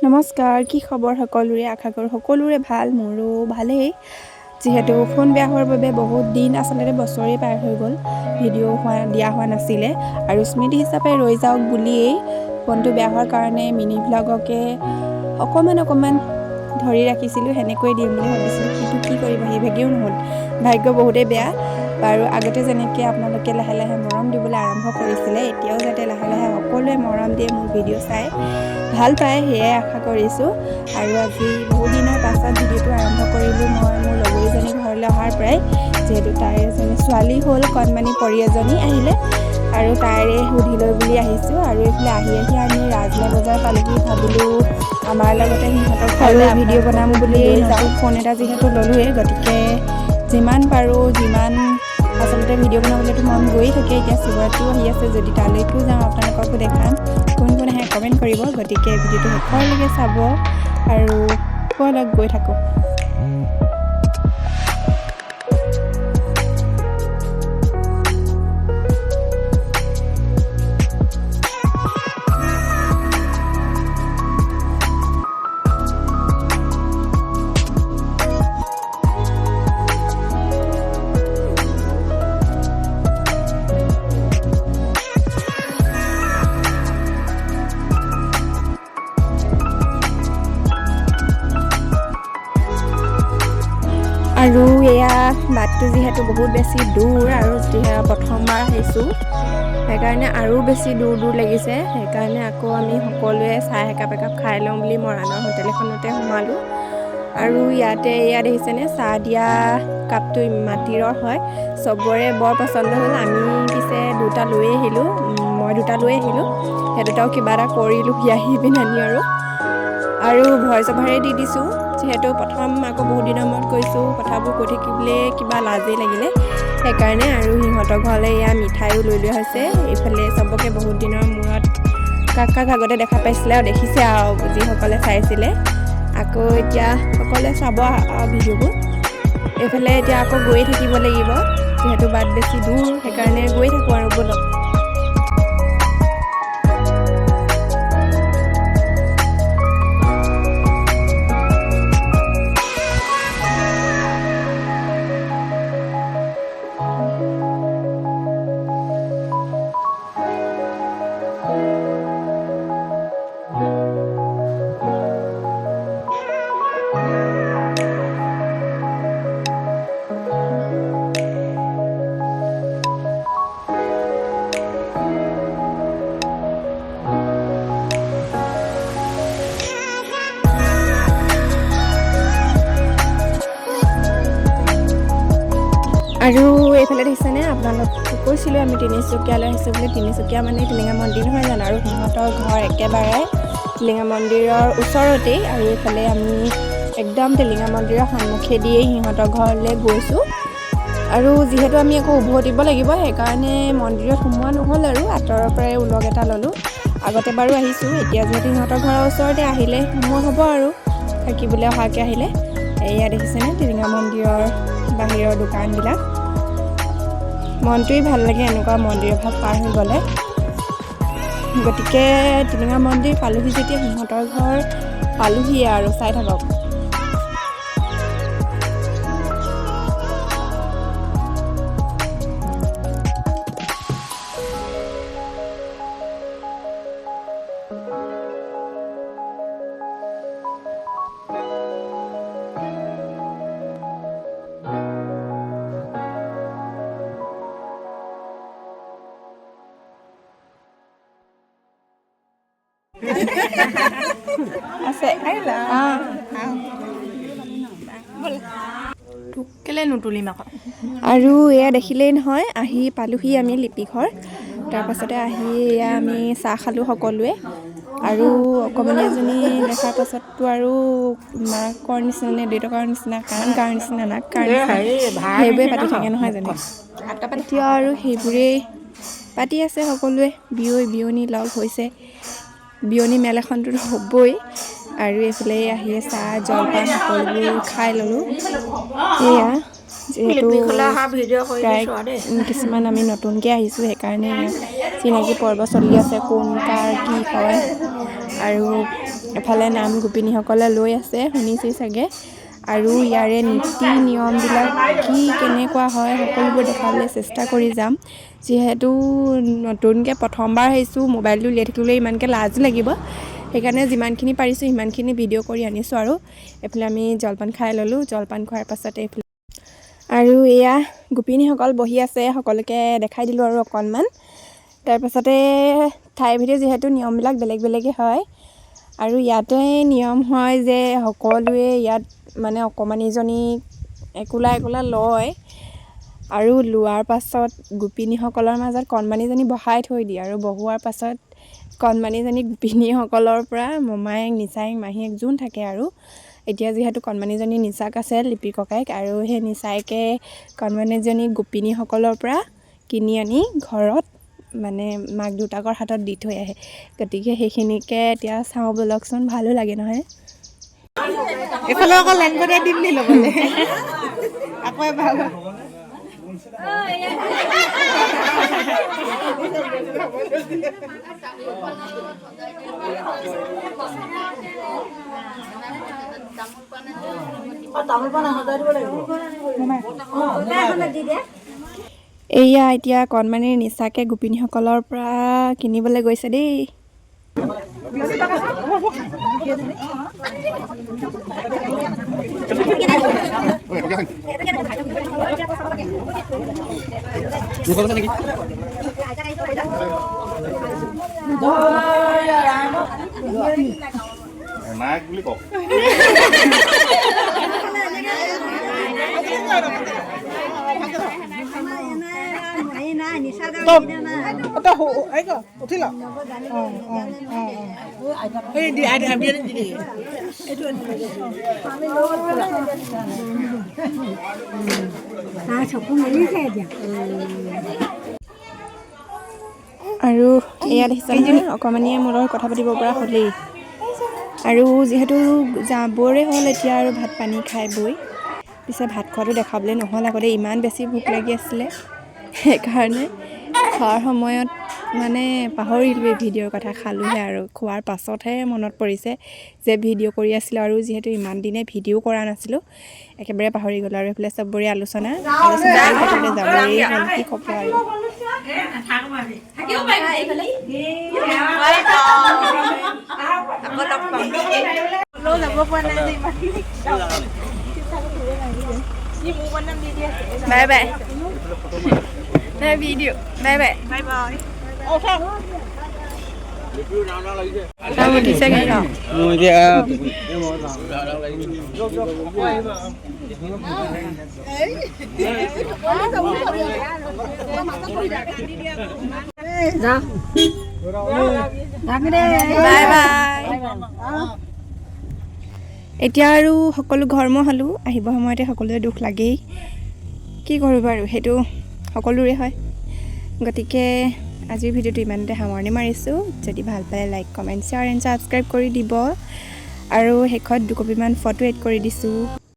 নমস্কাৰ, কি খবৰ সকলোৰে? আশা কৰোঁ সকলোৰে ভাল, মোৰো ভালেই। যিহেতু ফোন বেয়া হোৱাৰ বাবে বহুত দিন, আচলতে বছৰেই পাৰ হৈ গ'ল, ভিডিঅ' দিয়া হোৱা নাছিলে আৰু স্মৃতি হিচাপে ৰৈ যাওক বুলিয়েই ফোনটো বেয়া হোৱাৰ কাৰণে মিনি ভ্লগকে অকণমান ধৰি ৰাখিছিলোঁ, সেনেকৈ দিম বুলি ভাবিছিলোঁ, কিন্তু কি কৰিবা, সেইভাগেও নহ'ল, ভাগ্য বহুতেই বেয়া। বাৰু আগতে যেনেকৈ আপোনালোকে লাহে লাহে মৰম দিবলৈ আৰম্ভ কৰিছিলে, এতিয়াও যাতে লাহে লাহে সকলোৱে মৰম দিয়ে, মোৰ ভিডিঅ' চাই ভাল পায়, সেয়াই আশা কৰিছোঁ। আৰু আজি বহু দিনৰ পাছত ভিডিঅ'টো আৰম্ভ কৰিলোঁ মই মোৰ লগৰীজনী ঘৰলৈ অহাৰ পৰাই, যিহেতু তাইৰ এজনী ছোৱালী হ'ল, কণমানি পৰী এজনী আহিলে আৰু তাইৰে সুধি লৈ বুলি আহিছোঁ। আৰু এইফালে আহি আমি ৰাজমা বজাৰ পালোহি, ভাবিলোঁ আমাৰ লগতে সিহঁতৰ ঘৰলৈ ভিডিঅ' বনাম বুলি নতুন ফোন এটা যিহেতু ল'লোৱেই, গতিকে যিমান পাৰোঁ আচলতে ভিডিঅ' বনাবলৈতো মন গৈয়ে থাকে। এতিয়া শিৱৰাত্ৰিও আহি আছে, যদি তালৈকো যাওঁ আপোনালোককো দেখাম, কোন আহে কমেণ্ট কৰিব। গতিকে ভিডিঅ'টো শেষৰলৈকে চাব আৰু ব'লক গৈ থাকোঁ। আৰু এয়া বাটটো যিহেতু বহুত বেছি দূৰ আৰু যিহেতু প্ৰথমবাৰ আহিছোঁ, সেইকাৰণে আৰু বেছি দূৰ লাগিছে। সেইকাৰণে আকৌ আমি সকলোৱে চাহ একাপ খাই লওঁ বুলি মৰাণৰ হোটেল এখনতে সোমালোঁ। আৰু ইয়াত দেখিছেনে, চাহ দিয়া কাপটো মাটিৰৰ হয়, চবৰে বৰ পচন্দ হ'ল। আমি পিছে দুটা লৈ আহিলোঁ, মই দুটা লৈ আহিলোঁ, সেই দুটাও কিবা এটা কৰিলোঁ আহি পিনে আৰু ভইচ অভাৰেই দি দিছোঁ, যিহেতু প্ৰথম আকৌ বহুত দিনৰ মূৰত গৈছোঁ, কথাবোৰ কৈ থাকিবলৈ কিবা লাজেই লাগিলে, সেইকাৰণে। আৰু সিহঁতৰ ঘৰলৈ এয়া মিঠাইও লৈ লোৱা হৈছে। এইফালে চবকে বহুত দিনৰ মূৰত কাক আগতে দেখা পাইছিলে আৰু দেখিছে আৰু যিসকলে চাইছিলে, আকৌ এতিয়া সকলোৱে চাব ভিডিঅ'বোৰ। এইফালে এতিয়া আকৌ গৈয়ে থাকিব লাগিব, যিহেতু বাট বেছি দূৰ, সেইকাৰণে গৈ থাকোঁ আৰু ব'লক। আৰু এইফালে দেখিছেনে, আপোনালোকক কৈছিলোঁ আমি তিনিচুকীয়ালৈ আহিছোঁ বুলি। তিনিচুকীয়া মানে টিলিঙা মন্দিৰ নহয় জানো, আৰু সিহঁতৰ ঘৰ একেবাৰে টিলিঙা মন্দিৰৰ ওচৰতেই। আৰু এইফালে আমি একদম টিলিঙা মন্দিৰৰ সন্মুখেদিয়েই সিহঁতৰ ঘৰলৈ গৈছোঁ। আৰু যিহেতু আমি আকৌ উভতিব লাগিব, সেইকাৰণে মন্দিৰত সোমোৱা নহ'ল আৰু আঁতৰৰ পৰাই উলগ এটা ল'লোঁ। আগতে বাৰু আহিছোঁ, এতিয়া যিহেতু সিহঁতৰ ঘৰৰ ওচৰতে, আহিলে সোমোৱা হ'ব আৰু থাকিবলৈ অহাকৈ আহিলে। এয়া দেখিছেনে টিলিঙা মন্দিৰৰ বাহিৰৰ দোকানবিলাক, মনটোৱেই ভাল লাগে এনেকুৱা মন্দিৰ এভাগ পাৰ হৈ গ'লে। গতিকে টিলিঙা মন্দিৰ পালোহি যেতিয়া, সিহঁতৰ ঘৰ পালোহিয়ে আৰু চাই থাকক। আছে কেলে নুতুলিম আকৌ। আৰু এয়া দেখিলেই নহয়, আহি পালোহি আমি লিপিঘৰ। তাৰপাছতে আহি এয়া আমি চাহ খালোঁ সকলোৱে। আৰু অকণমানি এজনী দেখাৰ পাছততো আৰু মাকৰ নিচিনা নে দেউতাকৰ নিচিনা, কাৰ নিচিনা নাক কাৰ নিচিনা, সেইবোৰে পাতি থাকে নহয় জানো। এতিয়া আৰু সেইবোৰেই পাতি আছে সকলোৱে, বিয়নী লগ হৈছে, বিয়নী মেল এখনতো হ'বই। আৰু এইফালে আহি চাহ জলপান সকলোবোৰ খাই ল'লোঁ। এয়া যিহেতু প্ৰায় কিছুমান আমি নতুনকৈ আহিছোঁ, সেইকাৰণে চিনাকি পৰ্ব চলি আছে, কোন কাৰ কি হয়। আৰু এফালে নাম গোপিনীসকলে লৈ আছে, শুনিছেই চাগে। আৰু ইয়াৰে নীতি নিয়মবিলাক কি কেনেকুৱা হয় সকলোবোৰ দেখাবলৈ চেষ্টা কৰি যাম। যিহেতু নতুনকৈ প্ৰথমবাৰ আহিছোঁ, মোবাইলটো উলিয়াই থাকিবলৈ ইমানকৈ লাজ লাগিব। সেইকাৰণে যিমানখিনি পাৰিছোঁ সিমানখিনি ভিডিঅ' কৰি আনিছোঁ। আৰু এইফালে আমি জলপান খাই ল'লোঁ। জলপান খোৱাৰ পাছতে এইফালে আৰু এয়া গোপিনীসকল বহি আছে, সকলোকে দেখাই দিলোঁ আৰু অকণমান। তাৰপাছতে ঠাইভেদে যিহেতু নিয়মবিলাক বেলেগ বেলেগেই হয়। আৰু ইয়াতে নিয়ম হয় যে সকলোৱে ইয়াত মানে অকণমানিজনীক একোলা একোলা লয় আৰু লোৱাৰ পাছত গোপিনীসকলৰ মাজত কণমানিজনী বহাই থৈ দিয়ে। আৰু বহোৱাৰ পাছত কণমানিজনী গোপিনীসকলৰ পৰা মমায়েক, নিচায়েক, মাহীয়েক যোন থাকে আৰু এতিয়া যিহেতু কণমানিজনী নিচাক আছে, লিপি ককাইক, আৰু সেই নিচায়েকে কণমানিজনী গোপিনীসকলৰ পৰা কিনি আনি ঘৰত মানে মাক দেউতাকৰ হাতত দি থৈ আহে। গতিকে সেইখিনিকে এতিয়া চাওঁ ব'লকচোন, ভালো লাগে নহয়। এইফালে আকৌ লেংগতে দিম নি ল'বলৈ আকৌ ভাল এয়া এতিয়া কণমানিৰ নিচাকে গোপিনীসকলৰ পৰা কিনিবলৈ গৈছে দেই। নায়ক বুলি কওক। উঠিল আৰু এয়া দেখিছে অকণমানিয়ে মোৰ লগত কথা পাতিব পৰা হ'লেই। আৰু যিহেতু যাবৰে হ'ল এতিয়া আৰু ভাত পানী খাই বৈ, পিছে ভাত খোৱাটো দেখাবলৈ নহ'ল আগতে, ইমান বেছি ভোক লাগি আছিলে। সেইকাৰণে খোৱাৰ সময়ত মানে পাহৰিলোঁৱে ভিডিঅ'ৰ কথা, খালোঁহে আৰু খোৱাৰ পাছতহে মনত পৰিছে যে ভিডিঅ' কৰি আছিলোঁ। আৰু যিহেতু ইমান দিনে ভিডিঅ' কৰা নাছিলোঁ, একেবাৰে পাহৰি গ'লোঁ। আৰু এইফালে চবৰে আলোচনা যাবৰেই হ'ল, কি ক'ব আৰু। যাব পৰা নাই যে bye bye video' bye bye bye bye উঠিছে কি ন বাই বাই। এতিয়া আৰু সকলো ঘৰমুৱা হ'লোঁ, আহিব সময়তে সকলোৱে দুখ লাগেই, কি কৰোঁ বাৰু, সেইটো সকলোৰে হয়। গতিকে আজিৰ ভিডিঅ'টো ইমানতে সামৰণি মাৰিছোঁ। যদি ভাল পালে like, comment, share and subscribe কৰি দিব। আৰু শেষত 2 কপিমান ফটো এড কৰি দিছোঁ।